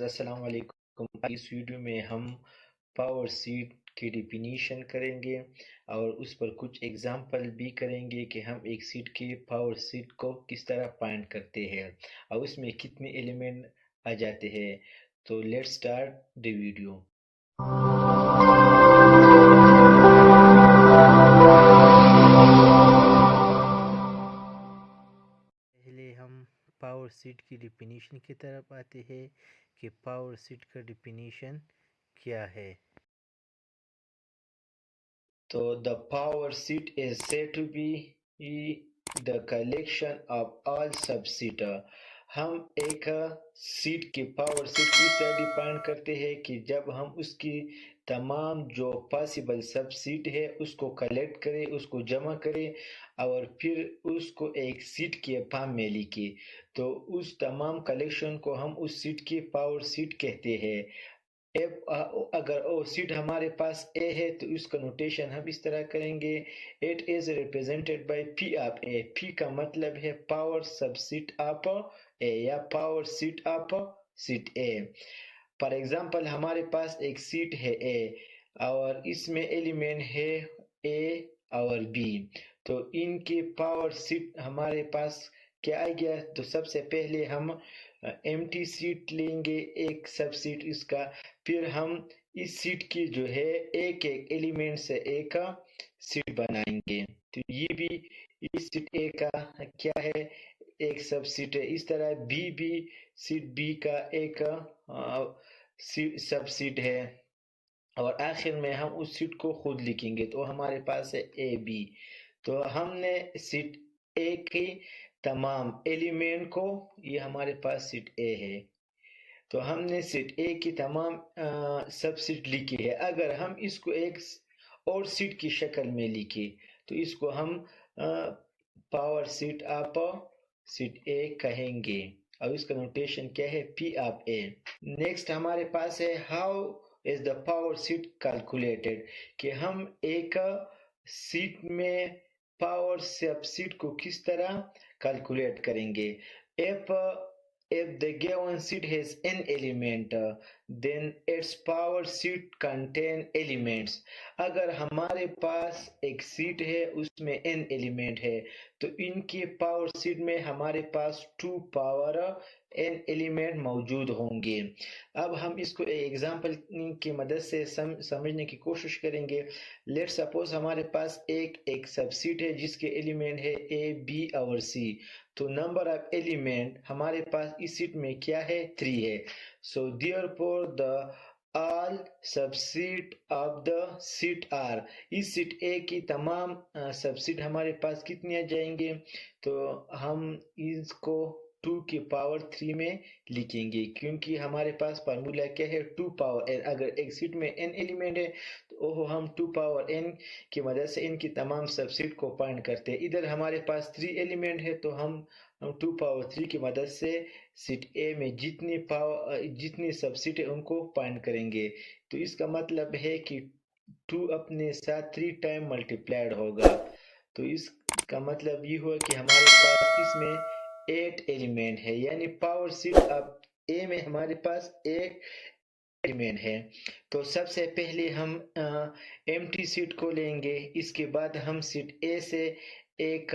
السلام علیکم۔ اس ویڈیو میں ہم پاور سیٹ کی ڈیفینیشن کریں گے اور اس پر کچھ ایگزامپل بھی کریں گے کہ ہم ایک سیٹ کے پاور سیٹ کو کس طرح فائنڈ کرتے ہیں اور اس میں کتنے ایلیمنٹ آ جاتے ہیں۔ تو لیٹس سٹارٹ دی ویڈیو۔ پہلے ہم پاور سیٹ کی ڈیفینیشن کی طرف آتے ہیں کہ پاور سیٹ کا ڈیفینیشن کیا ہے۔ تو the power seat is said to be the collection of all subset۔ ہم ایک سیٹ کی پاور سیٹ کو اس طرح ڈیفائن کرتے ہیں کہ جب ہم اس کی تمام جو پاسبل سب سیٹ ہے اس کو کلیکٹ کرے، اس کو جمع کرے اور پھر اس کو ایک سیٹ کے فارم میں لکھے، تو اس تمام کلیکشن کو ہم اس سیٹ کی پاور سیٹ کہتے ہیں۔ اگر او سیٹ ہمارے پاس اے ہے تو اس کا نوٹیشن ہم اس طرح کریں گے، it is represented by P of A. P کا مطلب ہے power subset of A یا power set of set A. For example ہمارے پاس ایک سیٹ ہے اے اور اس میں ایلیمنٹ ہے اے اور بی، تو ان کی پاور سیٹ ہمارے پاس کیا آئے گیا؟ تو سب سے پہلے ہم ایمٹی سیٹ لیں گے، ایک سب سیٹ اس کا، پھر ہم اس سیٹ کی جو ہے ایک ایک ایلیمنٹ سے ایک سیٹ بنائیں گے۔ تو یہ بھی اس سیٹ اے کا کیا ہے؟ ایک سب سیٹ ہے۔ اس طرح بھی سیٹ بی کا ایک سب سیٹ ہے، اور آخر میں ہم اس سیٹ کو خود لکھیں گے تو ہمارے پاس ہے اے بی۔ تو ہم نے سیٹ اے کی تمام ایلیمنٹ کو، یہ ہمارے پاس سیٹ اے ہے، تو ہم نے سیٹ اے کی تمام سب سیٹ لکھی ہے۔ اگر ہم اس کو ایک اور سیٹ کی شکل میں لکھیں تو اس کو ہم پاور سیٹ آف سیٹ اے کہیں گے، اور اس کا نوٹیشن کیا ہے؟ پی آف اے۔ نیکسٹ ہمارے پاس ہے how is the power set calculated, کہ ہم ایک سیٹ میں پاور سب سیٹ کو کس طرح کیلکولیٹ کریں گے۔ If the given seat has n element, then its power seat contain elements۔ اگر ہمارے پاس ایک سیٹ ہے اس میں n ایلیمنٹ ہے تو ان کی پاور سیٹ میں ہمارے پاس 2 پاور n ایلیمنٹ موجود ہوں گے۔ اب ہم اس کو ایگزامپل کی مدد سے سمجھنے کی کوشش کریں گے۔ لیٹ سپوز ہمارے پاس ایک سب سیٹ ہے جس کے ایلیمنٹ ہے اے بی اور سی، تو نمبر آف ایلیمنٹ ہمارے پاس اس سیٹ میں کیا ہے؟ 3 ہے۔ So therefore the all subset of the set R، اس سیٹ اے کی تمام سب سیٹ ہمارے پاس کتنے آ جائیں گے؟ تو ہم اس کو 2 کی پاور 3 میں لکھیں گے، کیونکہ ہمارے پاس فارمولا کیا ہے؟ 2 پاور n۔ اگر ایک سیٹ میں n ایلیمنٹ ہے تو ہم 2 پاور n کی مدد سے ان کی تمام سب سیٹ کو فائنڈ کرتے ہیں۔ ادھر ہمارے پاس 3 ایلیمنٹ ہے تو ہم 2 پاور 3 کی مدد سے سیٹ اے میں جتنی سب سیٹ ہے ان کو فائنڈ کریں گے۔ تو اس کا مطلب ہے کہ 2 اپنے ساتھ 3 ٹائم ملٹیپلائڈ ہوگا، تو اس کا مطلب یہ ہوا کہ ہمارے پاس اس میں 8 ایلیمنٹ ہے، یعنی پاور سیٹ اب اے میں ہمارے پاس 8 ایلیمنٹ ہے۔ تو سب سے پہلے ہم ایمٹی سیٹ کو لیں گے، اس کے بعد ہم سیٹ اے سے ایک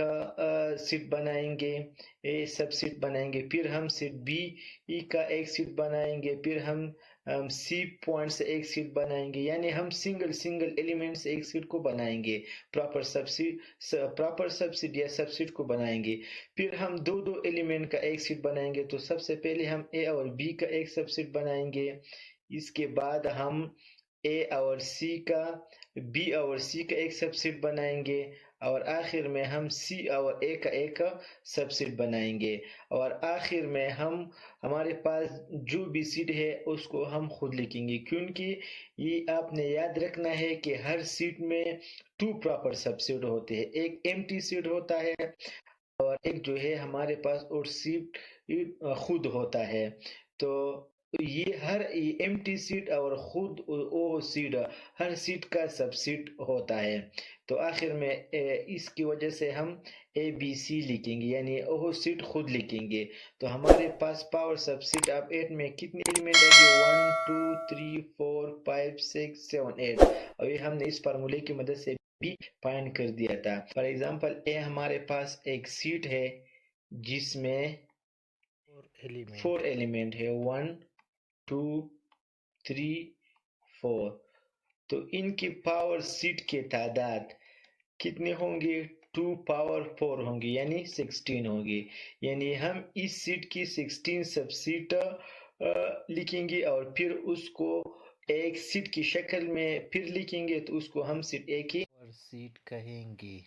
سیٹ بنائیں گے، سب سیٹ بنائیں گے، پھر ہم سیٹ بی کا ایک سیٹ بنائیں گے، پھر ہم سی پوائنٹ سے ایک سیٹ بنائیں گے، یعنی ہم سنگل ایلیمنٹ سے ایک سیٹ کو بنائیں گے، پراپر سب سیٹ یا سب سیٹ کو بنائیں گے۔ پھر ہم دو ایلیمنٹ کا ایک سیٹ بنائیں گے، تو سب سے پہلے ہم اے اور بی کا ایک سب سیٹ بنائیں گے، اس کے بعد ہم اے اور سی کا، بی اور سی کا ایک سب سیٹ بنائیں گے، اور آخر میں ہم سی اور اے کا ایک سب سیٹ بنائیں گے، اور آخر میں ہمارے پاس جو بھی سیٹ ہے اس کو ہم خود لکھیں گے، کیونکہ یہ آپ نے یاد رکھنا ہے کہ ہر سیٹ میں 2 پراپر سب سیٹ ہوتے ہیں، ایک ایمٹی سیٹ ہوتا ہے اور ایک جو ہے ہمارے پاس اور سیٹ خود ہوتا ہے۔ تو یہ ہر ایمٹی سیٹ اور خود او سیٹ ہر سیٹ کا سب سیٹ ہوتا ہے. تو آخر میں اس کی وجہ سے ہم اے بی سی لکھیں گے یعنی او سیٹ خود لکھیں گے. تو ہمارے پاس پاور سب سیٹ اب 8 میں کتنے ایلیمنٹ ہے کہ 1 2 3 4 5 6 7 8. اور یہ ہم نے اس فارمولے کی مدد سے بھی فائنڈ کر دیا تھا. فار ایگزامپل اے ہمارے پاس ایک سیٹ ہے جس میں 4 ایلیمنٹ ہے 1 2 3 4. تو ان کی پاور سیٹ کے تعداد کتنے ہوں گے 2 پاور 4 ہوں گے یعنی 16 ہوں گے. یعنی ہم اس سیٹ کی 16 سب سیٹ لکھیں گے اور پھر اس کو ایک سیٹ کی شکل میں پھر لکھیں گے تو اس کو ہم سیٹ اے کی سیٹ کہیں گے.